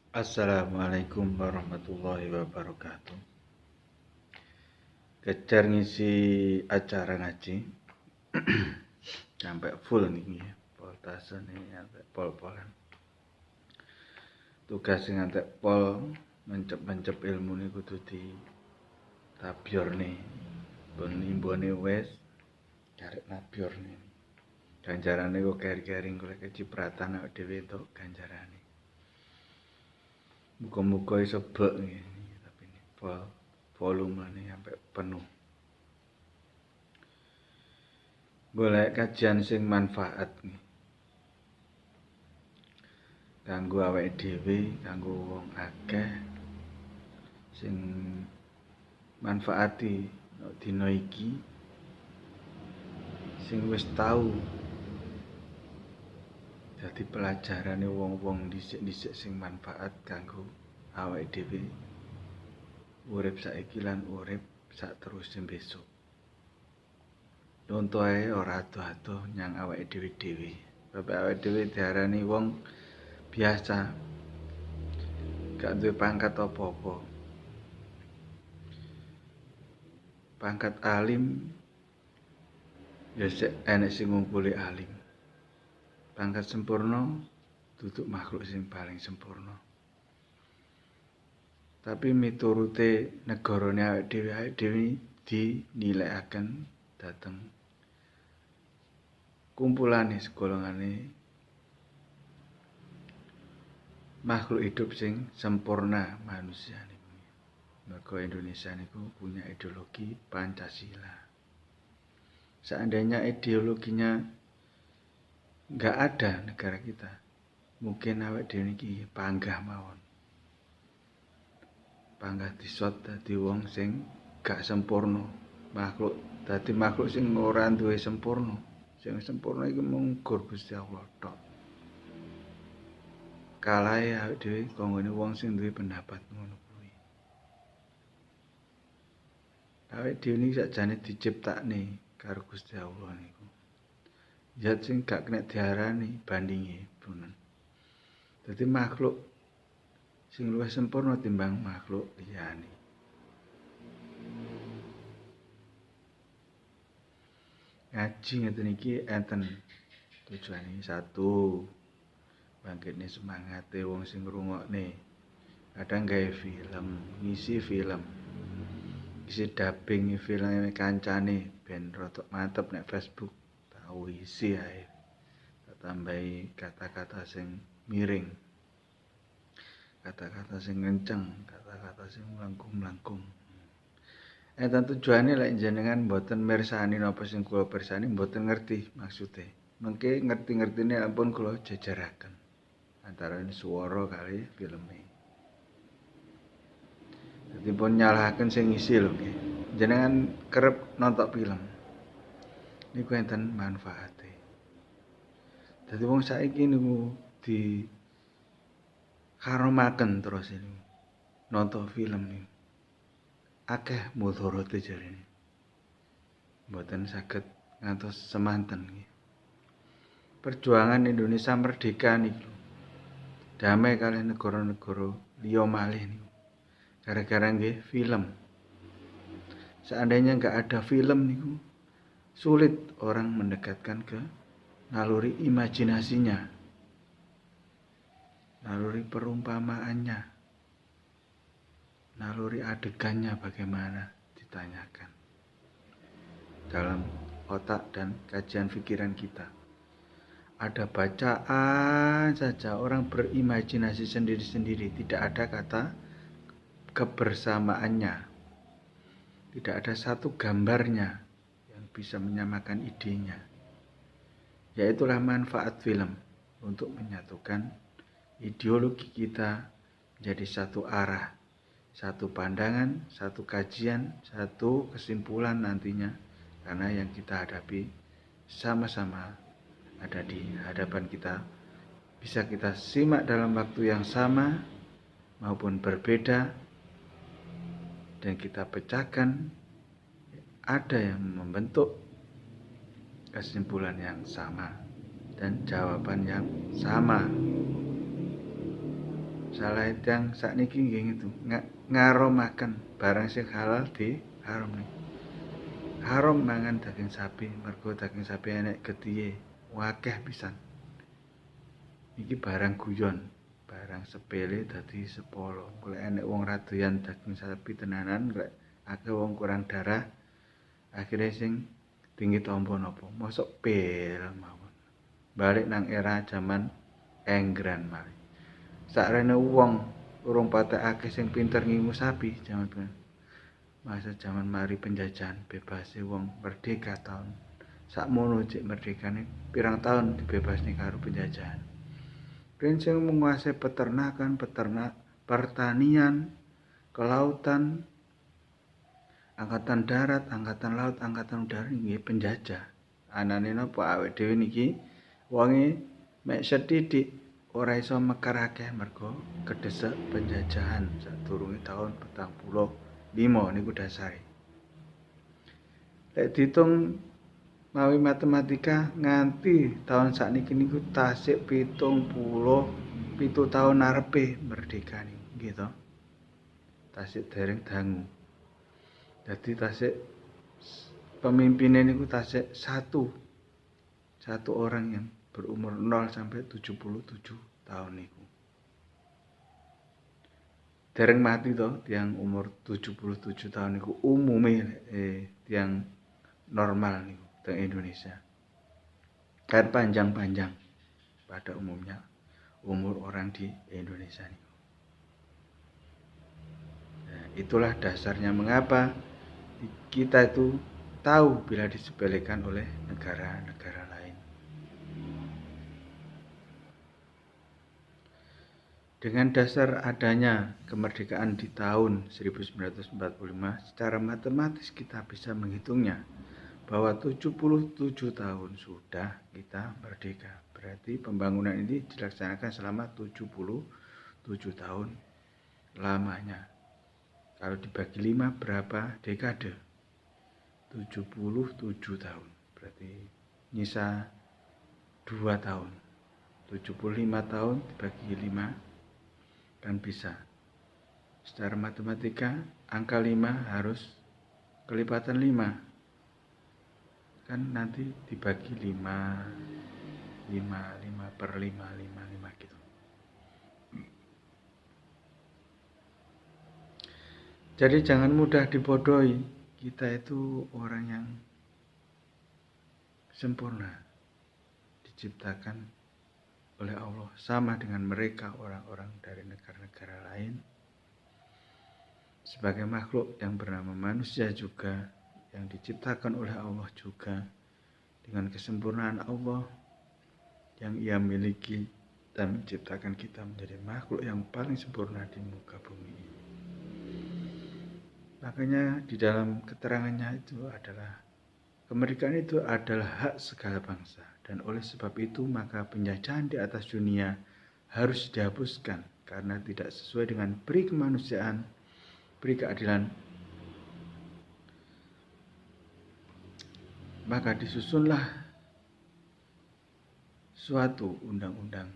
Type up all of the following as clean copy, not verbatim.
Assalamualaikum warahmatullahi wabarakatuh. Kejar ngisi acara ngaji sampai full nih, poltasan nih sampai pol-polan. Tugas sing ngantek pol mencep-mencep ilmu nih kudu di tabior nih. Pun imbone wes karek nabior nih. Ganjarane kok keri-kering golek kecipratan awake dhewe entuk ganjarane. Muga-muga iso bek nih, tapi ini volume nih sampai penuh. Golek kajian sing manfaat nih. Kanggo awake dhewe, kanggo wong akeh sing manfaati dina iki sing wis tau dadi pelajarane wong-wong dhisik-dhisik sing manfaat kanggo awake dhewe urip saiki lan urip saterusé besok. Contohe ora ado-ado nyang awake dhewe-dhewe. Bapak awake dhewe diarani wong biasa, gak duwe pangkat apa-apa. Pangkat alim ya sik enek sing ngumpuli alim. Pangkat sempurna duduk makhluk sing paling sempurna. Tapi miturute negarane awake dhewe dinilaiaken dateng kumpulane segolongane makhluk hidup sing sempurna manusia niku. Mergo Indonesia niku punya ideologi Pancasila. Seandainya ideologinya nggak ada negara kita, mungkin awake dhewe niki panggah mawon. Panggah disot dadi wong sing gak sempurna. Dadi makhluk sing ora duwe sempurna. Sing sempurna iku mung Gusti Allah tok. Kalahe awake dhewe kanggone wong sing duwe pendapat ngono kuwi. Awake dhewe niki sakjane diciptakne karo Gusti Allah niku. Zat sing gak kena diarani bandinge punen. Dadi makhluk sing luwih sempurna timbang makhluk liyane. Ngaji ngeten iki enten tujuane satu, bangkitne semangate wong sing ngrungokne. Kadang gawe film, ngisi film. Isi dubbing film kancane ben rada mantep nek Facebook. Tau isi ae. Tambahi kata-kata sing miring. Kata-kata sing kenceng, kata-kata sing mlangkung-mlangkung. Enten tujuane lek jenengan mboten mirsani napa sing kula pirsani mboten ngerti maksude. Mengke ngerti-ngertine ampun kula jejeraken antarané swara kali filme. Dadi pun nyalahaken sing ngisi lho nggih. Jenengan kerep nonton film. Niku enten manfaate. Dadi wong saiki niku di haromaken terus ini nonton film niku. Akeh mudharate jarene. Mboten saged ngantos semanten nggih. Perjuangan Indonesia merdeka niku damai kalih negara-negara liya malih niku. Gara-gara nggih film. Seandainya nggak ada film niku sulit orang mendekatkan ke naluri imajinasinya. Naluri perumpamaannya. Naluri adegannya bagaimana ditanyakan dalam otak dan kajian pikiran kita. Ada bacaan saja orang berimajinasi sendiri-sendiri, tidak ada kata kebersamaannya. Tidak ada satu gambarnya yang bisa menyamakan idenya. Yaitulah manfaat film untuk menyatukan ideologi kita menjadi satu arah. Satu pandangan, satu kajian, satu kesimpulan nantinya. Karena yang kita hadapi sama-sama ada di hadapan kita. Bisa kita simak dalam waktu yang sama maupun berbeda. Dan kita pecahkan. Ada yang membentuk kesimpulan yang sama dan jawaban yang sama. Salah yang sakniki nggih itu ngaromaken barang sing halal di haram nih. Haram mangan daging sapi, mergo daging sapi enek getihe, wakeh pisan. Iki barang guyon, barang sepele dadi sepolo. Lek enek wong ra doyan daging sapi tenanan, lek akeh wong kurang darah, akhirnya sing tinggi tompo nopo, mosok pil mawon. Balik nang era zaman enggran mari. Sakrene wong urung patek akeh sing pinter ngingu sapi zaman ben. Masa zaman mari penjajahan bebas wong merdeka tahun sakmono cek merdekane pirang tahun dibebasne karo penjajahan. Prinsip menguasai peternakan, pertanian, kelautan, angkatan darat, angkatan laut, angkatan udara nggih penjajah. Anane napa awake dhewe niki wonge mek sethithik ora iso mekar akeh mergo kedesek penjajahan sadurunge tahun 45 niku dasare. Lek diitung mawi matematika nganti tahun sakniki niku tasik 77 tahun arepe merdeka niku nggih to. Tasik dereng dangu. Jadi tasik pemimpinnya niku tasik satu orang yang berumur 0 sampai 77 tahun niku. Dereng mati to tiang umur 77 tahun niku umume tiang normal niku teng Indonesia. Kan panjang-panjang pada umumnya umur orang di Indonesia niku. Nah, itulah dasarnya mengapa kita itu tahu bila disepelekan oleh negara-negara lain. Dengan dasar adanya kemerdekaan di tahun 1945, secara matematis kita bisa menghitungnya bahwa 77 tahun sudah kita merdeka. Berarti pembangunan ini dilaksanakan selama 77 tahun lamanya. Kalau dibagi 5 berapa dekade? 77 tahun. Berarti nyisa 2 tahun. 75 tahun dibagi 5 kan bisa. Secara matematika angka 5 harus kelipatan 5. Kan nanti dibagi 5 per 5 gitu. Jadi jangan mudah dibodohi. Kita itu orang yang sempurna. Diciptakan oleh Allah sama dengan mereka orang-orang dari negara-negara lain sebagai makhluk yang bernama manusia juga yang diciptakan oleh Allah juga dengan kesempurnaan Allah yang Ia miliki dan menciptakan kita menjadi makhluk yang paling sempurna di muka bumi ini. Makanya di dalam keterangannya itu adalah kemerdekaan itu adalah hak segala bangsa. Dan oleh sebab itu maka penjajahan di atas dunia harus dihapuskan karena tidak sesuai dengan peri kemanusiaan, peri keadilan. Maka disusunlah suatu undang-undang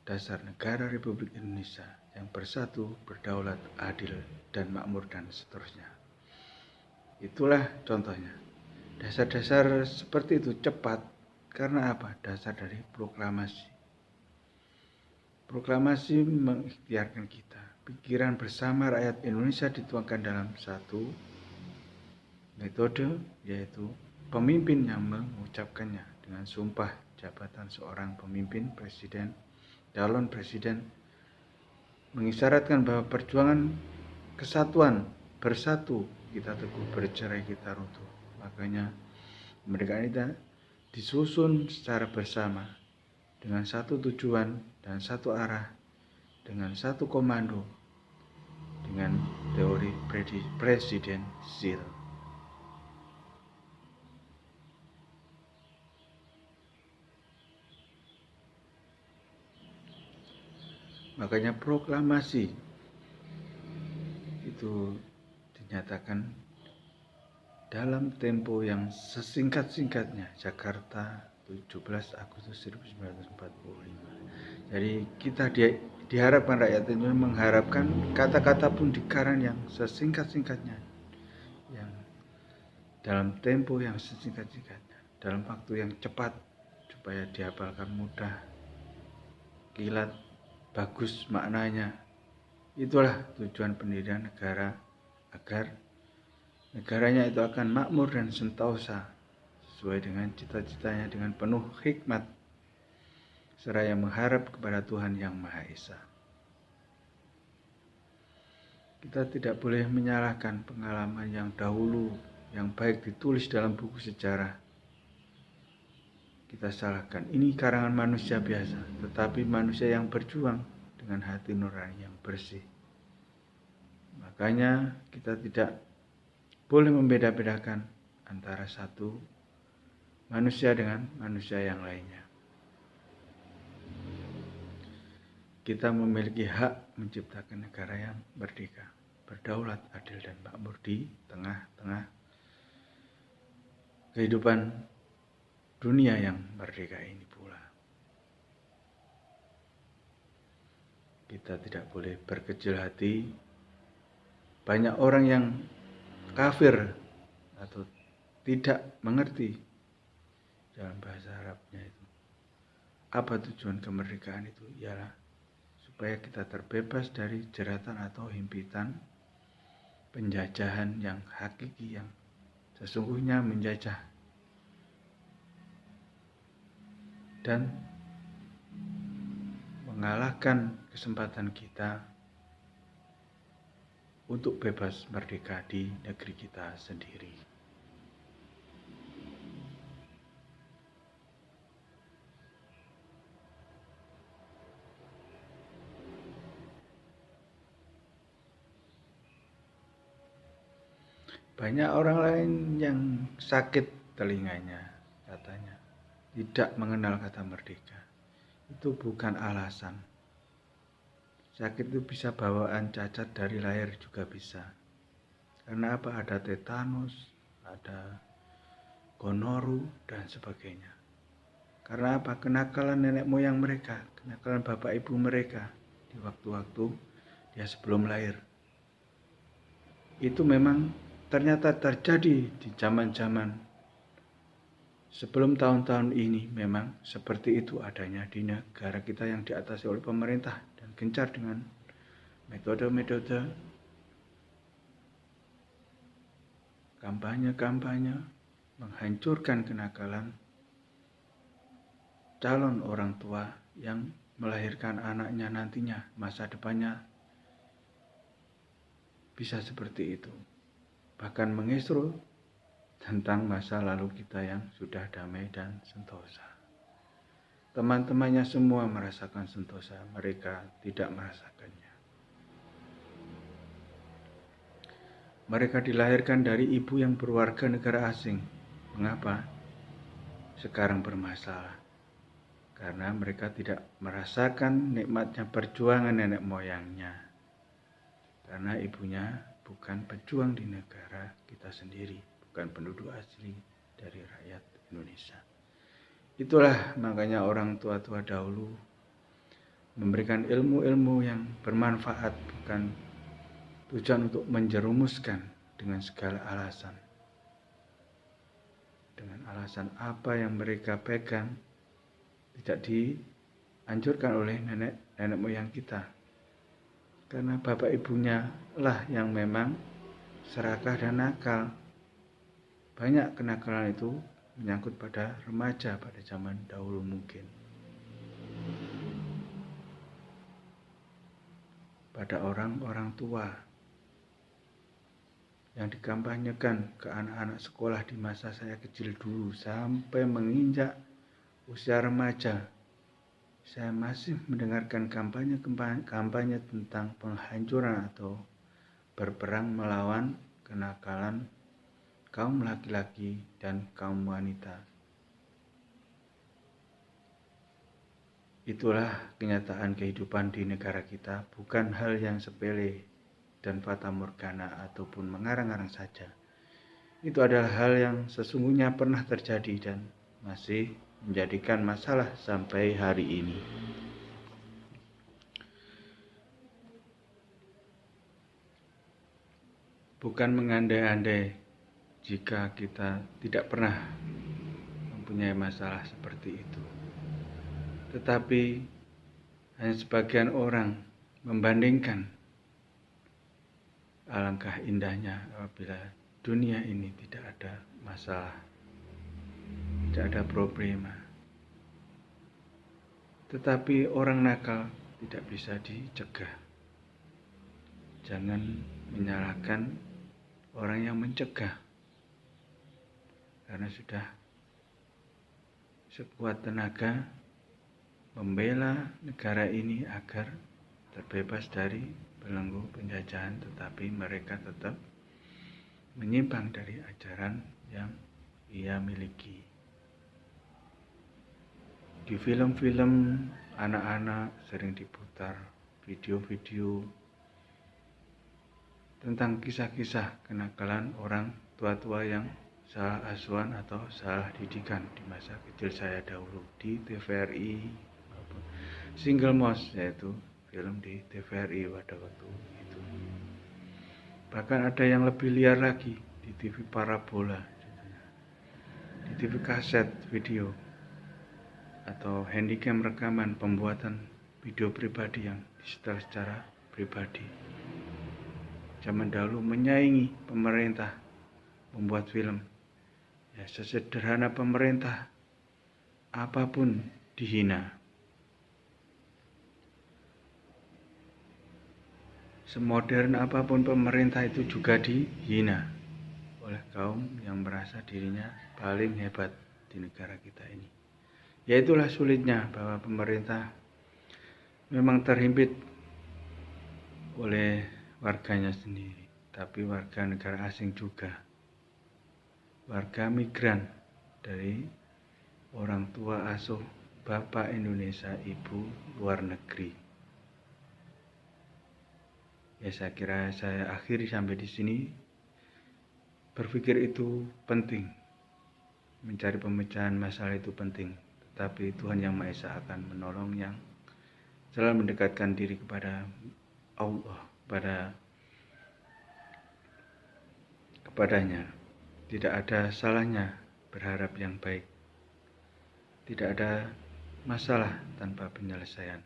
dasar negara Republik Indonesia yang bersatu, berdaulat, adil, dan makmur dan seterusnya. Itulah contohnya. Dasar-dasar seperti itu cepat. Karena apa? Dasar dari proklamasi. Proklamasi mengikhtiarkan kita. Pikiran bersama rakyat Indonesia dituangkan dalam satu metode, yaitu pemimpin yang mengucapkannya dengan sumpah jabatan seorang pemimpin, presiden, calon presiden, mengisyaratkan bahwa perjuangan kesatuan, bersatu, kita teguh, bercerai kita runtuh. Makanya kemerdekaan kita disusun secara bersama dengan satu tujuan dan satu arah, dengan satu komando, dengan teori presidensial. Makanya proklamasi itu dinyatakan dalam tempo yang sesingkat-singkatnya, Jakarta 17 Agustus 1945. Jadi kita diharapkan rakyat Indonesia mengharapkan kata-kata Pundikarang yang sesingkat-singkatnya, yang dalam tempo yang sesingkat-singkatnya, dalam waktu yang cepat, supaya dihafalkan mudah, kilat, bagus maknanya. Itulah tujuan pendirian negara, agar negaranya itu akan makmur dan sentosa sesuai dengan cita-citanya dengan penuh hikmat, seraya mengharap kepada Tuhan Yang Maha Esa. Kita tidak boleh menyalahkan pengalaman yang dahulu yang baik ditulis dalam buku sejarah. Kita salahkan, ini karangan manusia biasa, tetapi manusia yang berjuang dengan hati nurani yang bersih. Makanya kita tidak boleh membeda-bedakan antara satu manusia dengan manusia yang lainnya. Kita memiliki hak menciptakan negara yang merdeka, berdaulat, adil, dan makmur di tengah-tengah kehidupan dunia yang merdeka ini pula. Kita tidak boleh berkecil hati. Banyak orang yang kafir atau tidak mengerti dalam bahasa Arabnya itu. Apa tujuan kemerdekaan itu? Ialah supaya kita terbebas dari jeratan atau himpitan penjajahan yang hakiki, yang sesungguhnya menjajah dan mengalahkan kesempatan kita untuk bebas merdeka di negeri kita sendiri. Banyak orang lain yang sakit telinganya, katanya tidak mengenal kata merdeka. Itu bukan alasan. Sakit itu bisa bawaan, cacat dari lahir juga bisa. Karena apa? Ada tetanus, ada gonoru, dan sebagainya. Karena apa? Kenakalan nenek moyang mereka, kenakalan bapak ibu mereka di waktu-waktu dia sebelum lahir. Itu memang ternyata terjadi di zaman-zaman sebelum tahun-tahun ini. Memang seperti itu adanya di negara kita yang diatasi oleh pemerintah dan gencar dengan metode-metode kampanye-kampanye menghancurkan kenakalan calon orang tua yang melahirkan anaknya nantinya, masa depannya bisa seperti itu. Bahkan mengisru tentang masa lalu kita yang sudah damai dan sentosa. Teman-temannya semua merasakan sentosa, mereka tidak merasakannya. Mereka dilahirkan dari ibu yang berwarga negara asing. Mengapa sekarang bermasalah? Karena mereka tidak merasakan nikmatnya perjuangan nenek moyangnya. Karena ibunya bukan pejuang di negara kita sendiri, bukan penduduk asli dari rakyat Indonesia. Itulah makanya orang tua-tua dahulu memberikan ilmu-ilmu yang bermanfaat, bukan tujuan untuk menjerumuskan dengan segala alasan. Dengan alasan apa yang mereka pegang tidak dianjurkan oleh nenek moyang kita. Karena bapak ibunya lah yang memang serakah dan nakal. Banyak kenakalan itu menyangkut pada remaja pada zaman dahulu mungkin. Pada orang-orang tua yang dikampanyekan ke anak-anak sekolah di masa saya kecil dulu sampai menginjak usia remaja. Saya masih mendengarkan kampanye tentang penghancuran atau berperang melawan kenakalan kaum laki-laki dan kaum wanita. Itulah kenyataan kehidupan di negara kita, bukan hal yang sepele dan fata morgana ataupun mengarang-arang saja. Itu adalah hal yang sesungguhnya pernah terjadi dan masih menjadikan masalah sampai hari ini. bukan mengandai-andai jika kita tidak pernah mempunyai masalah seperti itu. Tetapi hanya sebagian orang membandingkan alangkah indahnya apabila dunia ini tidak ada masalah, tidak ada problema. Tetapi orang nakal tidak bisa dicegah. Jangan menyalahkan orang yang mencegah, karena sudah sekuat tenaga membela negara ini agar terbebas dari belenggu penjajahan, tetapi mereka tetap menyimpang dari ajaran yang ia miliki. Di film-film anak-anak sering diputar video-video tentang kisah-kisah kenakalan orang tua-tua yang salah asuhan atau salah didikan di masa kecil saya dahulu di TVRI maupun Single Mouse, yaitu film di TVRI pada waktu itu. Bahkan ada yang lebih liar lagi di TV parabola, di TV kaset video, atau handycam rekaman pembuatan video pribadi yang disetel secara pribadi. Zaman dahulu menyaingi pemerintah membuat film. Ya, sesederhana pemerintah apapun dihina. Semodern apapun pemerintah itu juga dihina oleh kaum yang merasa dirinya paling hebat di negara kita ini. Ya, itulah sulitnya bahwa pemerintah memang terhimpit oleh warganya sendiri, tapi warga negara asing juga, warga migran dari orang tua asuh bapak Indonesia, ibu luar negeri. Ya, saya kira saya akhiri sampai di sini. Berpikir itu penting, mencari pemecahan masalah itu penting, tetapi Tuhan Yang Maha Esa akan menolong yang selalu mendekatkan diri kepada Allah, kepadanya. Tidak ada salahnya berharap yang baik. Tidak ada masalah tanpa penyelesaian.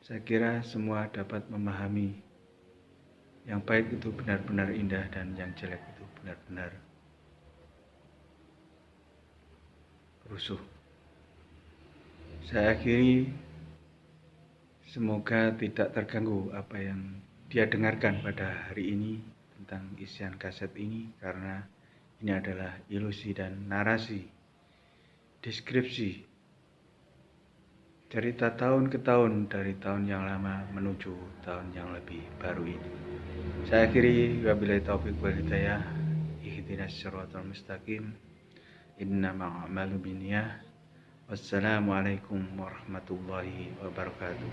Saya kira semua dapat memahami yang baik itu benar-benar indah dan yang jelek itu benar-benar rusuh. Saya akhiri, semoga tidak terganggu apa yang dia dengarkan pada hari ini tentang isian kaset ini, karena ini adalah ilusi dan narasi, deskripsi cerita tahun ke tahun, dari tahun yang lama menuju tahun yang lebih baru ini. Saya akhiri, wabillahi taufiq wal hidayah, ihdinas siratal mustaqim, innamal a'malu binniyah. Wassalamualaikum warahmatullahi wabarakatuh.